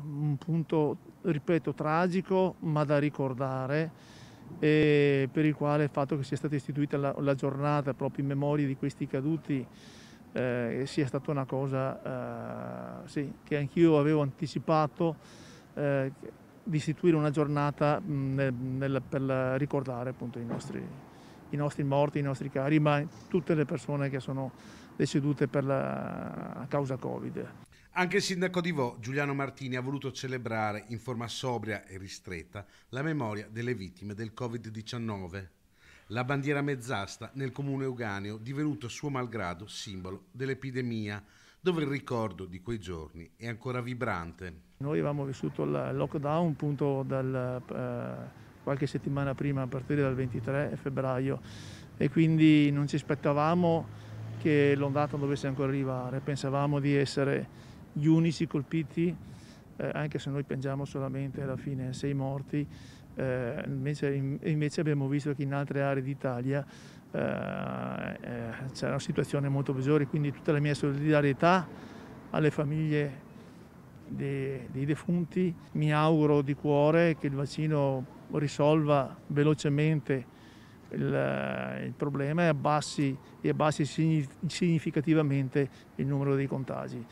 Un punto, ripeto, tragico ma da ricordare, e per il quale il fatto che sia stata istituita la giornata proprio in memoria di questi caduti sia stata una cosa sì, che anch'io avevo anticipato, di istituire una giornata per ricordare appunto i nostri morti, i nostri cari, ma tutte le persone che sono decedute a causa Covid. Anche il sindaco di Vo, Giuliano Martini, ha voluto celebrare in forma sobria e ristretta la memoria delle vittime del Covid-19. La bandiera mezzasta nel comune euganeo, divenuto suo malgrado simbolo dell'epidemia, dove il ricordo di quei giorni è ancora vibrante. Noi avevamo vissuto il lockdown appunto qualche settimana prima, a partire dal 23 febbraio, e quindi non ci aspettavamo che l'ondata dovesse ancora arrivare. Pensavamo di essere gli unici colpiti, anche se noi piangiamo solamente alla fine 6 morti, invece abbiamo visto che in altre aree d'Italia c'erano situazioni molto peggiori, quindi tutta la mia solidarietà alle famiglie dei defunti. Mi auguro di cuore che il vaccino risolva velocemente il problema e abbassi significativamente il numero dei contagi.